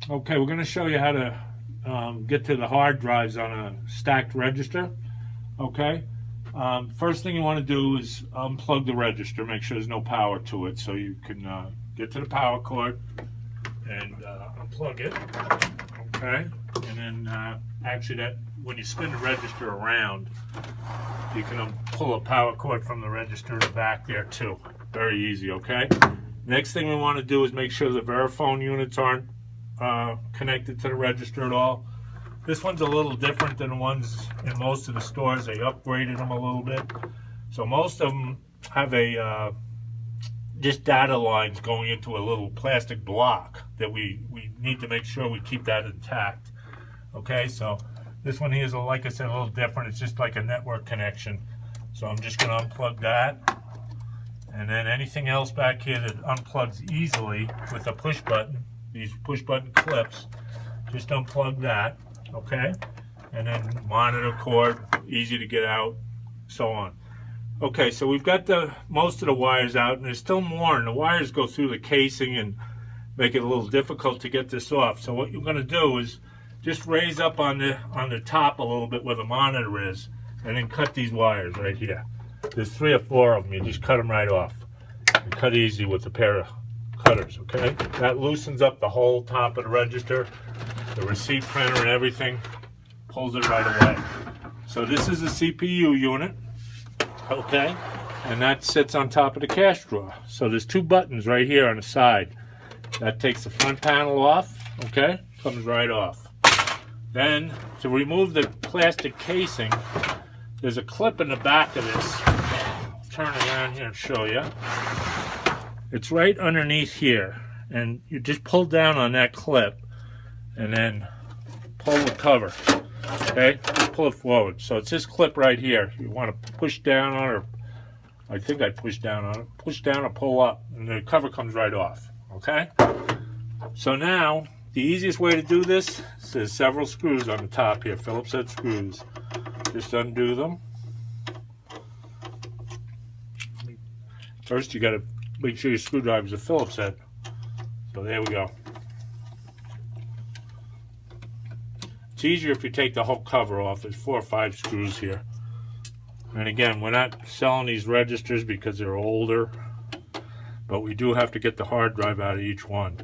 Okay, we're going to show you how to get to the hard drives on a stacked register. Okay, first thing you want to do is unplug the register, make sure there's no power to it, so you can get to the power cord and unplug it. Okay, and then actually that when you spin the register around, you can pull a power cord from the register in the back there too. Very easy. Okay. Next thing we want to do is make sure the Verifone units aren't connected to the register at all. This one's a little different than the ones in most of the stores. They upgraded them a little bit. So most of them have a just data lines going into a little plastic block that we need to make sure we keep that intact. Okay, so this one here is, like I said, a little different. It's just like a network connection. So I'm just going to unplug that. And then anything else back here that unplugs easily with a push button, these push button clips, just unplug that, okay? And then monitor cord, easy to get out, so on. Okay, so we've got most of the wires out, and there's still more, and the wires go through the casing and make it a little difficult to get this off. So what you're going to do is just raise up on the top a little bit where the monitor is, and then cut these wires right here. There's 3 or 4 of them. You just cut them right off. You cut easy with a pair of cutters, okay? That loosens up the whole top of the register, the receipt printer and everything, pulls it right away. So this is a CPU unit, okay? And that sits on top of the cash drawer. So there's 2 buttons right here on the side. That takes the front panel off, okay? Comes right off. Then, to remove the plastic casing, there's a clip in the back of this. I'll turn it around here and show you. It's right underneath here, and you just pull down on that clip and then pull the cover. Okay, just pull it forward. So it's this clip right here. You want to push down on it, or I think I push down on it. Push down or pull up, and the cover comes right off. Okay. So now the easiest way to do this is there's several screws on the top here, Phillips head screws. Just undo them. First, you got to make sure your screwdriver's a Phillips head. So there we go. It's easier if you take the whole cover off. There's 4 or 5 screws here. And again, we're not selling these registers because they're older, but we do have to get the hard drive out of each one.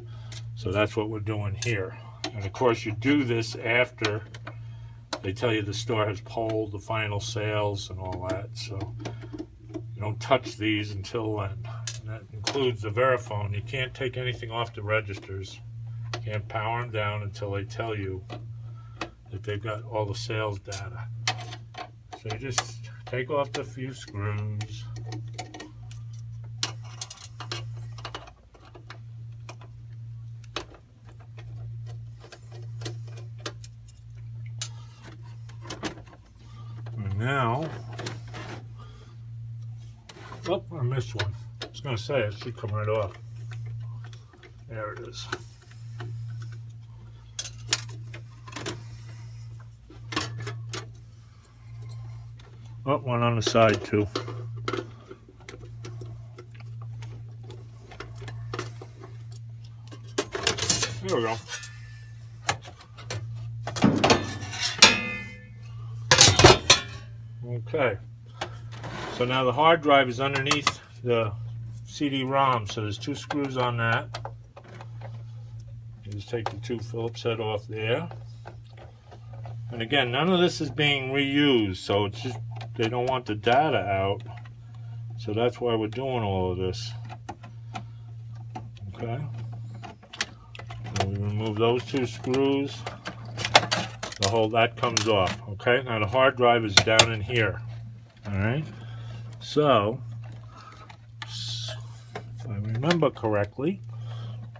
So that's what we're doing here. And of course, you do this after they tell you the store has polled the final sales and all that. So you don't touch these until then. And that includes the Verifone. You can't take anything off the registers. You can't power them down until they tell you that they've got all the sales data. So you just take off the few screws. And now, oh, I missed one. I was going to say it should come right off. There it is. Oh, one on the side too. There we go. Okay. So now the hard drive is underneath the CD-ROM, so there's 2 screws on that. You just take the 2 Phillips head off there. And again, none of this is being reused, so it's just they don't want the data out. So that's why we're doing all of this. Okay. And we remove those 2 screws. The whole that comes off. Okay. Now the hard drive is down in here. All right. So, if I remember correctly,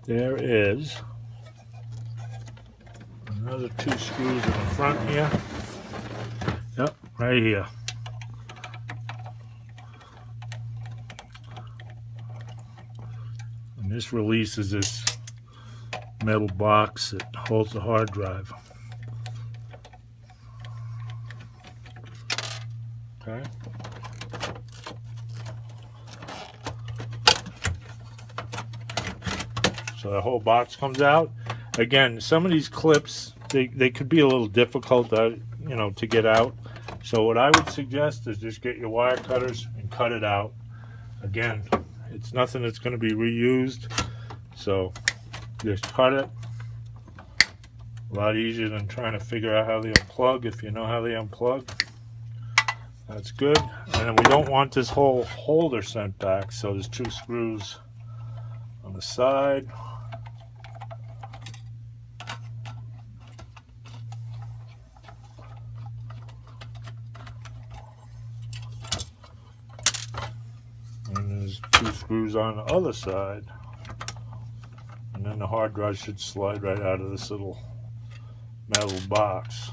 there is another 2 screws in the front here. Yep, right here. And this releases this metal box that holds the hard drive. Okay. So the whole box comes out. again, some of these clips, they could be a little difficult to, to get out. So what I would suggest is just get your wire cutters and cut it out. Again, it's nothing that's going to be reused, so just cut it. A lot easier than trying to figure out how they unplug. If you know how they unplug, that's good. And we don't want this whole holder sent back, so there's 2 screws on the side. And there's 2 screws on the other side. And then the hard drive should slide right out of this little metal box.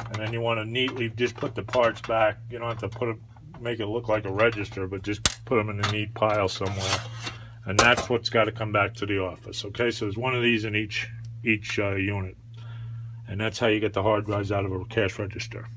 And then you want to neatly just put the parts back. You don't have to make it look like a register, but just put them in a neat pile somewhere. And that's what's got to come back to the office. Okay, so there's one of these in each unit. And that's how you get the hard drives out of a cash register.